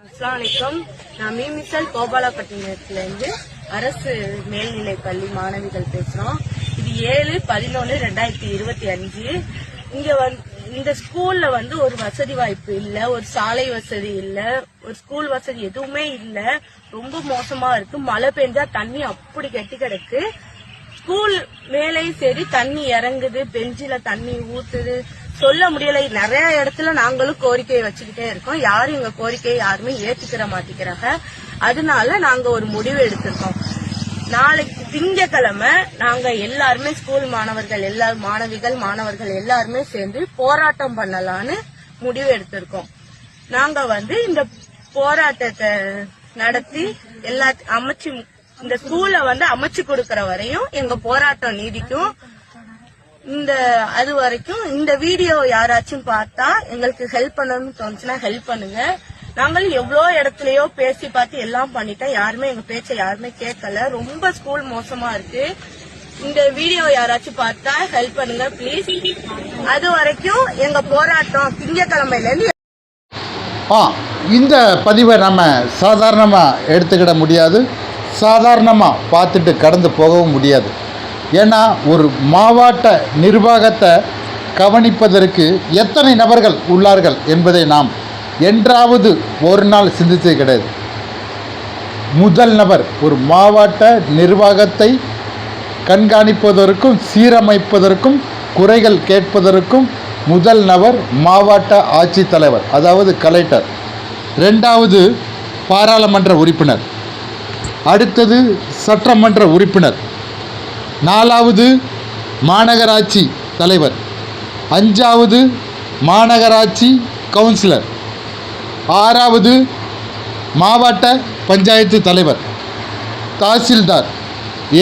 அஸ்ஸலாமு அலைக்கும். நான் மீமிசல் கோபாலப்பட்டினத்திலிருந்து அரசு மேல்நிலை பள்ளி மாணவிகள் பேசுறோம். இது 7/11/2025. இங்க இந்த ஸ்கூல்ல ஒரு வசதி வாய்ப்பு இல்ல, ஒரு சாலை வசதி இல்ல, ஒரு ஸ்கூல் வசதி எதுவுமே இல்ல. ரொம்ப மோசமா இருக்கு. மழை பெஞ்சா தண்ணி அப்படி கெட்டி கிடக்கு. ஸ்கூல் மேலேயும் சரி தண்ணி இறங்குது, பெஞ்சில தண்ணி ஊத்துது, சொல்ல முடியல. நிறைய இடத்துல நாங்களும் கோரிக்கையை வச்சுக்கிட்டே இருக்கோம். யாரும் எங்க கோரிக்கையை யாருமே ஏத்துக்கிற மாட்டேங்கிறாங்க. அதனால நாங்க ஒரு முடிவு எடுத்திருக்கோம். நாளைக்கு திங்கக்கிழமை நாங்க எல்லாருமே ஸ்கூல் மாணவர்கள் மாணவர்கள் எல்லாருமே சேர்ந்து போராட்டம் பண்ணலான்னு முடிவு எடுத்திருக்கோம். நாங்க இந்த போராட்டத்தை நடத்தி எல்லா இந்த ஸ்கூல்ல அமைச்சு கொடுக்கற வரையும் எங்க போராட்டம் நீடிக்கும். அது வரைக்கும் இந்த வீடியோ யாராச்சும் பார்த்தா எங்களுக்கு ஹெல்ப் பண்ணணும்னு தோணுச்சுன்னா ஹெல்ப் பண்ணுங்க. நாங்களும் எவ்வளோ இடத்துலயோ பேசி பார்த்து எல்லாம் பண்ணிட்டா யாருமே எங்க பேச்ச யாருமே கேட்கல. ரொம்ப ஸ்கூல் மோசமா இருக்கு. இந்த வீடியோ யாராச்சும் பார்த்தா ஹெல்ப் பண்ணுங்க பிளீஸ். அது வரைக்கும் எங்க போராட்டம் திங்கக்கிழமையில இருந்து. இந்த பதிவை நம்ம சாதாரணமாக எடுத்துக்கிட முடியாது, சாதாரணமாக பார்த்துட்டு கடந்து போகவும் முடியாது. ஏன்னா ஒரு மாவட்ட நிர்வாகத்தை கவனிப்பதற்கு எத்தனை நபர்கள் உள்ளார்கள் என்பதை நாம் என்றாவது ஒரு நாள் சிந்தித்தது கிடையாது. முதல் நபர் ஒரு மாவட்ட நிர்வாகத்தை கண்காணிப்பதற்கும் சீரமைப்பதற்கும் குறைகள் கேட்பதற்கும் முதல் நபர் மாவட்ட ஆட்சித்தலைவர், அதாவது கலெக்டர். ரெண்டாவது பாராளுமன்ற உறுப்பினர், அடுத்தது சட்டமன்ற உறுப்பினர், நாலாவது மாநகராட்சி தலைவர், அஞ்சாவது மாநகராட்சி கவுன்சிலர், ஆறாவது மாவட்ட பஞ்சாயத்து தலைவர், தாசில்தார்.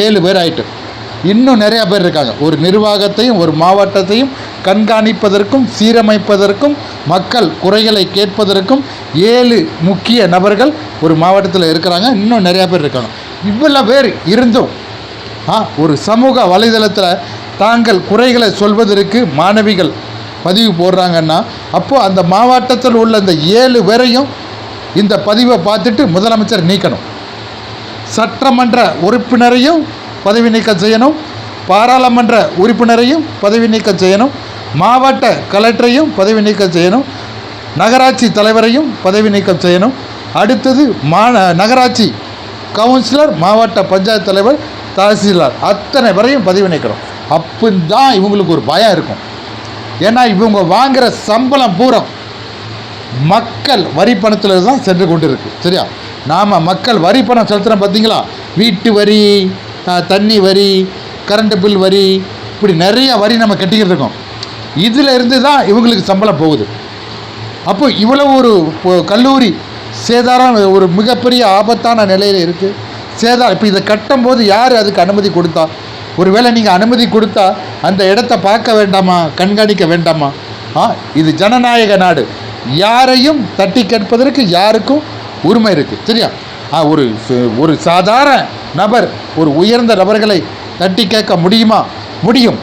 7 பேர் ஆயிட்டு. இன்னும் நிறையா பேர் இருக்காங்க. ஒரு நிர்வாகத்தையும் ஒரு மாவட்டத்தையும் கண்காணிப்பதற்கும் சீரமைப்பதற்கும் மக்கள் குறைகளை கேட்பதற்கும் 7 முக்கிய நபர்கள் ஒரு மாவட்டத்தில் இருக்கிறாங்க. இன்னும் நிறையா பேர் இருக்காங்க. இவ்வளோ பேர் இருந்தும் ஒரு சமூக வலைதளத்தில் தாங்கள் குறைகளை சொல்வதற்கு மாணவிகள் பதிவு போடுறாங்கன்னா, அப்போது அந்த மாவட்டத்தில் உள்ள இந்த 7 பேரையும் இந்த பதிவை பார்த்துட்டு முதலமைச்சர் நீக்கணும். சட்டமன்ற உறுப்பினரையும் பதவி நீக்கம் செய்யணும், பாராளுமன்ற உறுப்பினரையும் பதவி நீக்கம் செய்யணும், மாவட்ட கலெக்டரையும் பதவி நீக்கம் செய்யணும், நகராட்சி தலைவரையும் பதவி நீக்கம் செய்யணும். அடுத்தது நகராட்சி கவுன்சிலர், மாவட்ட பஞ்சாயத்து தலைவர், தாசில்தார் அத்தனை பேரையும் பதவி நீக்கணும். அப்போதான் இவங்களுக்கு ஒரு பயம் இருக்கும். ஏன்னா இவங்க வாங்குகிற சம்பளம் பூரா மக்கள் வரி பணத்தில் தான் சென்று கொண்டு இருக்கு. சரியா? நாம் மக்கள் வரி பணம் செலுத்துகிறோம் பார்த்தீங்களா? வீட்டு வரி, தண்ணி வரி, கரண்ட் பில் வரி, இப்படி நிறைய வரி நம்ம கட்டிக்கிட்டு இருக்கோம். இதில் இருந்து தான் இவங்களுக்கு சம்பளம் போகுது. அப்போ இவ்வளோ ஒரு கல்லூரி சேதாரம் ஒரு மிகப்பெரிய ஆபத்தான நிலையில் இருக்குது. சேதாரம் இப்போ இதை கட்டும்போது யார் அதுக்கு அனுமதி கொடுத்தா? ஒருவேளை நீங்கள் அனுமதி கொடுத்தா அந்த இடத்த பார்க்க வேண்டாமா, கண்காணிக்க வேண்டாமா? இது ஜனநாயக நாடு. யாரையும் தட்டி கேட்பதற்கு யாருக்கும் உரிமை இருக்குது. சரியா? ஒரு சாதாரண நபர் ஒரு உயர்ந்த நபர்களை தட்டி கேட்க முடியுமா? முடியும்.